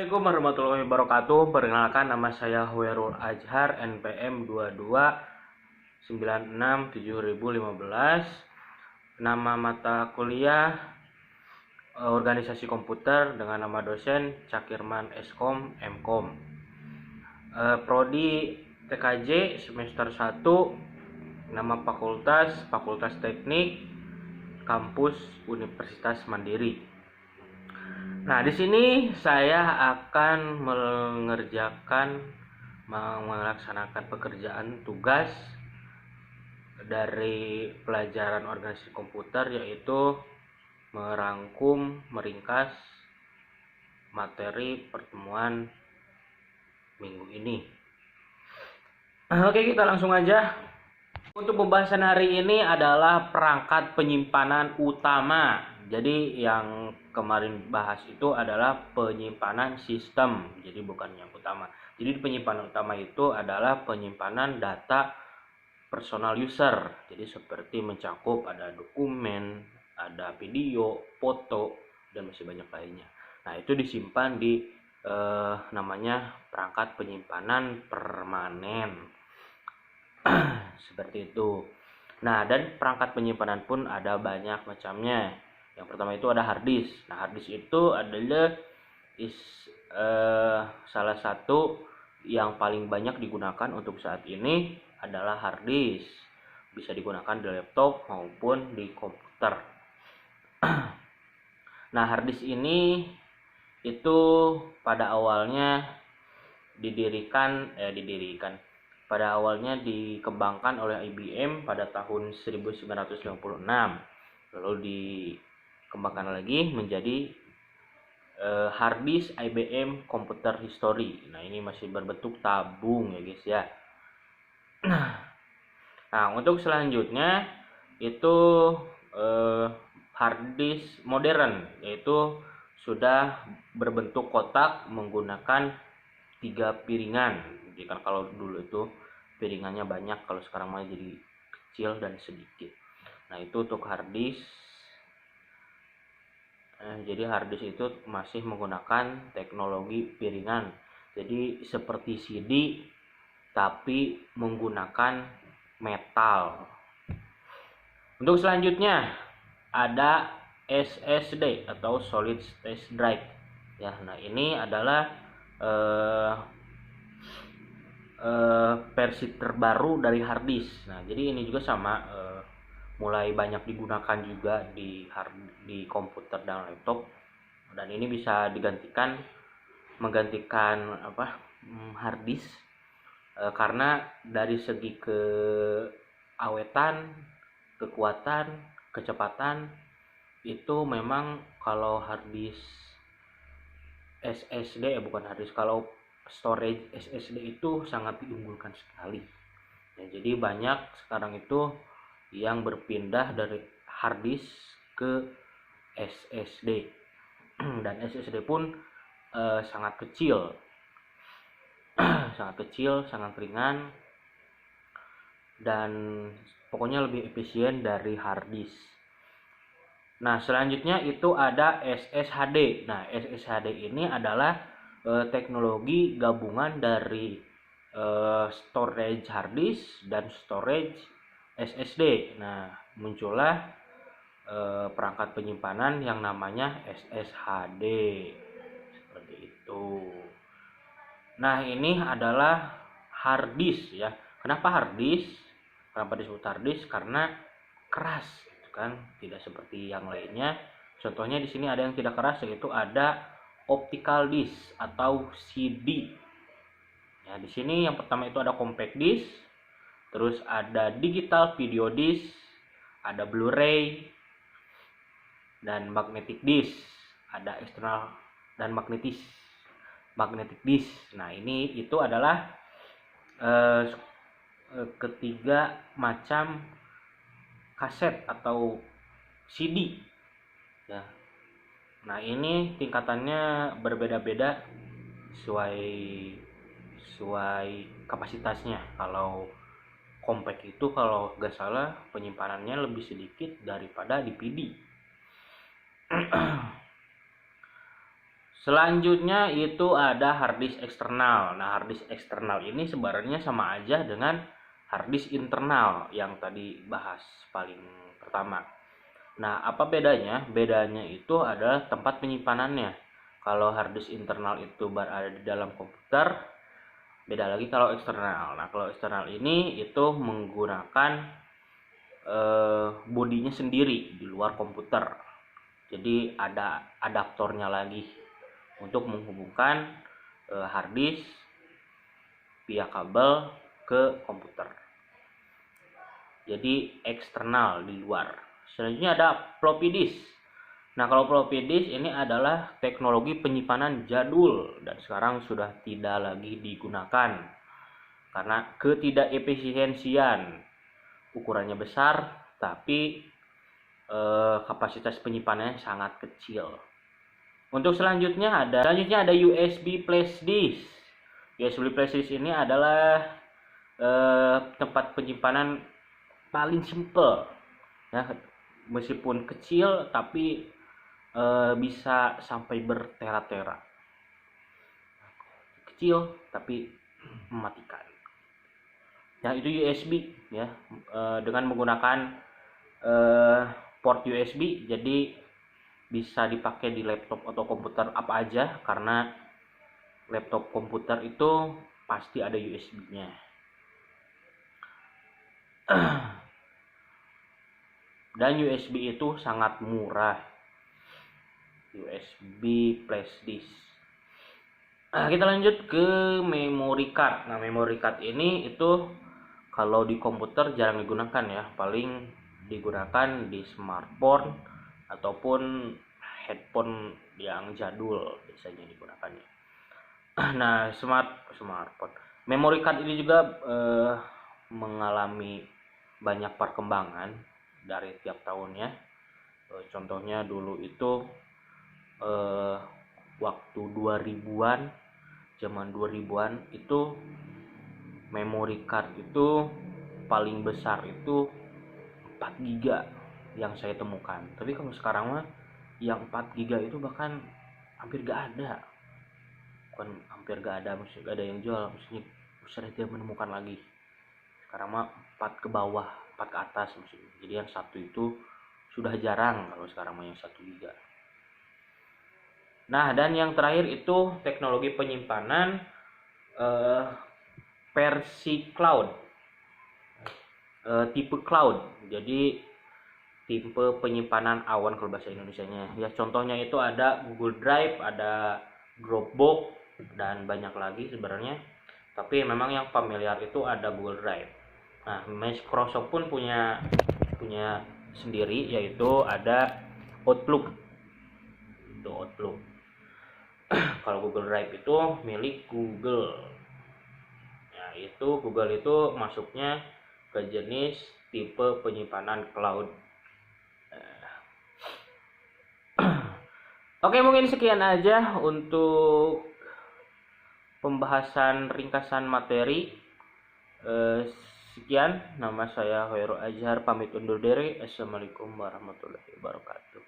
Assalamualaikum warahmatullahi wabarakatuh. Perkenalkan, nama saya Hoerul Azhar, NPM 22967015. Nama mata kuliah Organisasi Komputer dengan nama dosen Cakirman Eskom Mkom. Prodi TKJ semester 1, nama Fakultas Teknik, Kampus Universitas Mandiri. Nah, di sini saya akan melaksanakan pekerjaan tugas dari pelajaran organisasi komputer, yaitu meringkas materi pertemuan minggu ini. Oke, kita langsung aja. Untuk pembahasan hari ini adalah perangkat penyimpanan utama. Jadi yang kemarin bahas itu adalah penyimpanan sistem, jadi bukan yang utama. Jadi penyimpanan utama itu adalah penyimpanan data personal user. Jadi seperti mencakup ada dokumen, ada video, foto, dan masih banyak lainnya. Nah, itu disimpan di namanya perangkat penyimpanan permanen. Seperti itu. Nah, dan perangkat penyimpanan pun ada banyak macamnya. Yang pertama itu ada hard disk. Nah, hard disk itu adalah salah satu yang paling banyak digunakan untuk saat ini adalah hard disk. Bisa digunakan di laptop maupun di komputer. Nah, hard disk ini itu pada awalnya pada awalnya dikembangkan oleh IBM pada tahun 1956. Lalu dikembangkan lagi menjadi hard disk IBM Computer History. Nah, ini masih berbentuk tabung ya guys ya. Nah, untuk selanjutnya itu hard disk modern, yaitu sudah berbentuk kotak menggunakan 3 piringan. Jadi kan kalau dulu itu piringannya banyak, kalau sekarang malah jadi kecil dan sedikit. Nah, itu untuk hard disk. Jadi hard disk itu masih menggunakan teknologi piringan. Jadi seperti CD tapi menggunakan metal. Untuk selanjutnya ada SSD atau Solid State Drive. Ya, nah ini adalah versi terbaru dari hard disk. Nah, jadi ini juga sama, mulai banyak digunakan juga di komputer dan laptop. Dan ini bisa menggantikan hard disk, karena dari segi keawetan, kekuatan, kecepatan itu memang kalau hard disk SSD kalau storage SSD itu sangat diunggulkan sekali. Ya, jadi banyak sekarang itu yang berpindah dari hard disk ke SSD. Dan SSD pun sangat kecil, sangat ringan, dan pokoknya lebih efisien dari hard disk. Nah, selanjutnya itu ada SSHD. Nah, SSHD ini adalah teknologi gabungan dari storage hard disk dan storage SSD. Nah, muncullah perangkat penyimpanan yang namanya SSHD. Seperti itu. Nah, ini adalah hard disk ya. Kenapa hard disk? Kenapa disebut hard disk? Karena keras, gitu kan? Tidak seperti yang lainnya. Contohnya di sini ada yang tidak keras, yaitu ada optical disk atau CD. Ya, di sini yang pertama itu ada compact disk, terus ada digital video disk, ada Blu-ray, dan magnetic disk, ada eksternal dan magnetic disk. Nah, ini itu adalah ketiga macam kaset atau CD ya. Nah, ini tingkatannya berbeda-beda sesuai kapasitasnya. Kalau compact itu kalau nggak salah penyimpanannya lebih sedikit daripada DVD. Selanjutnya itu ada harddisk eksternal. Nah, harddisk eksternal ini sebenarnya sama aja dengan harddisk internal yang tadi bahas paling pertama. Nah, apa bedanya? Bedanya itu adalah tempat penyimpanannya. Kalau harddisk internal itu berada di dalam komputer, beda lagi kalau eksternal. Nah, kalau eksternal ini itu menggunakan bodinya sendiri di luar komputer. Jadi ada adaptornya lagi untuk menghubungkan hard disk via kabel ke komputer. Jadi eksternal di luar. Selanjutnya ada floppy disk. Nah, kalau floppy disk ini adalah teknologi penyimpanan jadul dan sekarang sudah tidak lagi digunakan karena ketidakefisiensian. Ukurannya besar tapi kapasitas penyimpanannya sangat kecil. Untuk selanjutnya ada USB flash disk. USB flash disk ini adalah tempat penyimpanan paling simple, ya, meskipun kecil tapi bisa sampai bertera-tera. Kecil tapi mematikan. Yang itu USB, ya, dengan menggunakan port USB, jadi bisa dipakai di laptop atau komputer apa aja karena laptop komputer itu pasti ada USB-nya. Dan USB itu sangat murah. USB flash disk. Kita lanjut ke memory card. Nah, memory card ini itu kalau di komputer jarang digunakan, ya, paling digunakan di smartphone ataupun headphone yang jadul biasanya digunakannya. Nah, smartphone memory card ini juga mengalami banyak perkembangan dari tiap tahunnya. Contohnya dulu itu waktu 2000-an, zaman 2000-an itu memory card itu paling besar itu 4 GB yang saya temukan. Tapi kalau sekarang mah yang 4 GB itu bahkan hampir gak ada. Bukan hampir gak ada, maksudnya gak ada yang jual, maksudnya sudah tidak menemukan lagi. Sekarang mah 4 ke bawah, 4 ke atas maksudnya. Jadi yang satu itu sudah jarang kalau sekarang mah yang 1 GB. Nah, dan yang terakhir itu teknologi penyimpanan versi cloud, tipe cloud. Jadi tipe penyimpanan awan kalau bahasa Indonesianya. Ya, contohnya itu ada Google Drive, ada Dropbox, dan banyak lagi sebenarnya. Tapi memang yang familiar itu ada Google Drive. Nah, Microsoft pun punya sendiri, yaitu ada Outlook. Itu Outlook. Kalau Google Drive itu milik Google. Ya, itu Google itu masuknya ke jenis tipe penyimpanan cloud. Oke, mungkin sekian aja untuk pembahasan ringkasan materi. Sekian, nama saya Hoyrul Azhar, pamit undur diri. Assalamualaikum warahmatullahi wabarakatuh.